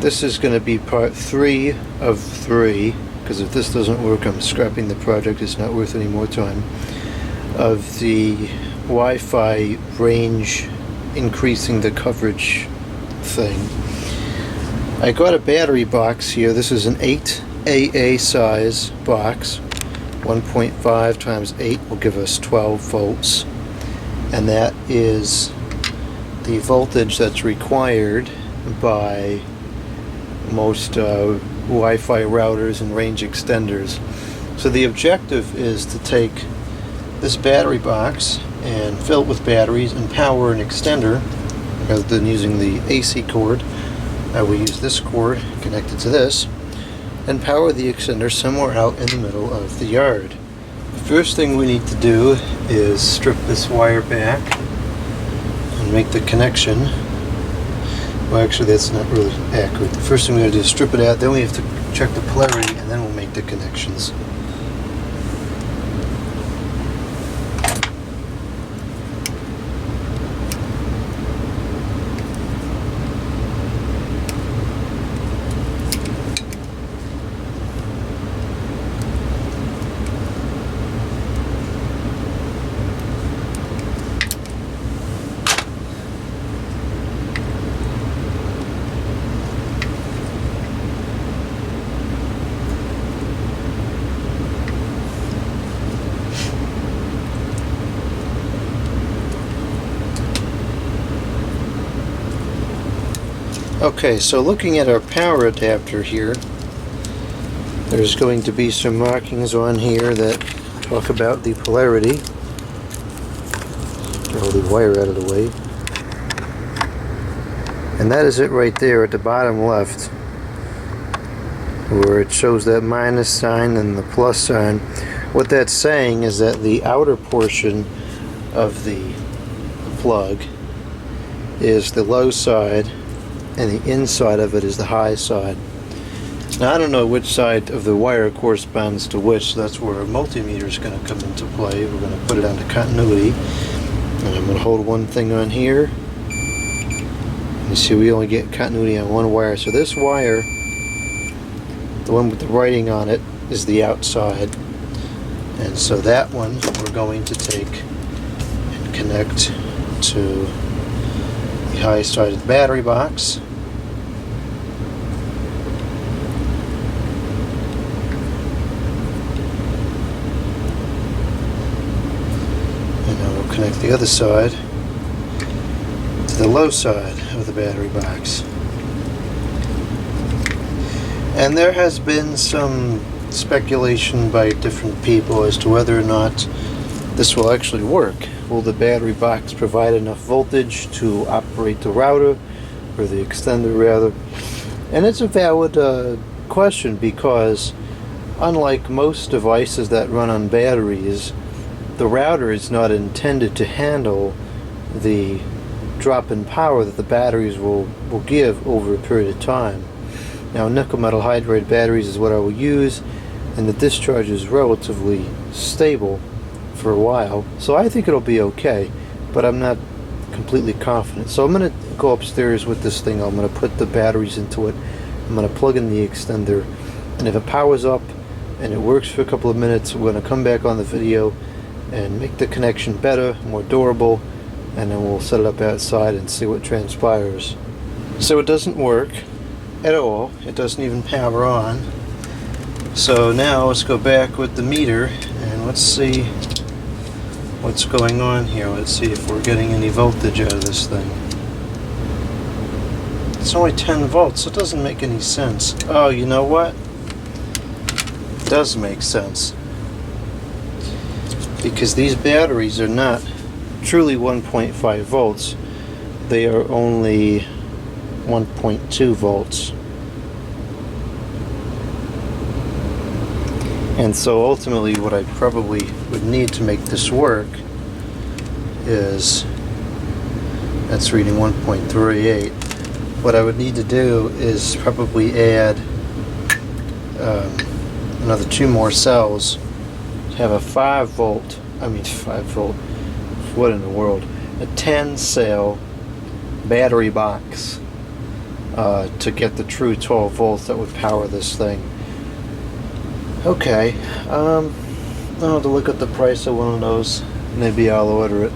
This is going to be part 3 of 3, because if this doesn't work, I'm scrapping the project. It's not worth any more time. Of the Wi-Fi range increasing the coverage thing. I got a battery box here. This is an 8 AA size box. 1.5 times 8 will give us 12 volts. And that is the voltage that's required by most Wi-Fi routers and range extenders. So the objective is to take this battery box and fill it with batteries and power an extender. Rather than using the AC cord, I will use this cord connected to this and power the extender somewhere out in the middle of the yard. The first thing we need to do is strip this wire back and make the connection. Well, actually, that's not really accurate. The first thing we gotta do is strip it out, then we have to check the polarity, and then we'll make the connections. Okay, so looking at our power adapter here, there's going to be some markings on here that talk about the polarity. Get all the wire out of the way. And that is it right there at the bottom left, where it shows that minus sign and the plus sign. What that's saying is that the outer portion of the plug is the low side, and the inside of it is the high side. Now I don't know which side of the wire corresponds to which, so that's where a multimeter is going to come into play. We're going to put it on to continuity, and I'm going to hold one thing on here. You see, we only get continuity on one wire, so this wire, the one with the writing on it, is the outside, and so that one we're going to take and connect to the high side of the battery box. And now we'll connect the other side to the low side of the battery box. And there has been some speculation by different people as to whether or not this will actually work. Will the battery box provide enough voltage to operate the router, or the extender rather? And it's a valid question, because unlike most devices that run on batteries, the router is not intended to handle the drop in power that the batteries will give over a period of time. Now, nickel metal hydride batteries is what I will use, and the discharge is relatively stable for a while, so I think it'll be okay, but I'm not completely confident. So I'm going to go upstairs with this thing. I'm going to put the batteries into it. I'm going to plug in the extender, and if it powers up and it works for a couple of minutes, we're going to come back on the video and make the connection better, more durable, and then we'll set it up outside and see what transpires. So it doesn't work at all. It doesn't even power on. So now let's go back with the meter and let's see what's going on here. Let's see if we're getting any voltage out of this thing. It's only 10 volts, so it doesn't make any sense. Oh, you know what? It does make sense. Because these batteries are not truly 1.5 volts. They are only 1.2 volts. And so ultimately what I probably would need to make this work is, that's reading 1.38. What I would need to do is probably add another 2 more cells to have a 5 volt, what in the world, a 10 cell battery box to get the true 12 volts that would power this thing. Okay, I'll have to look at the price of one of those. Maybe I'll order it.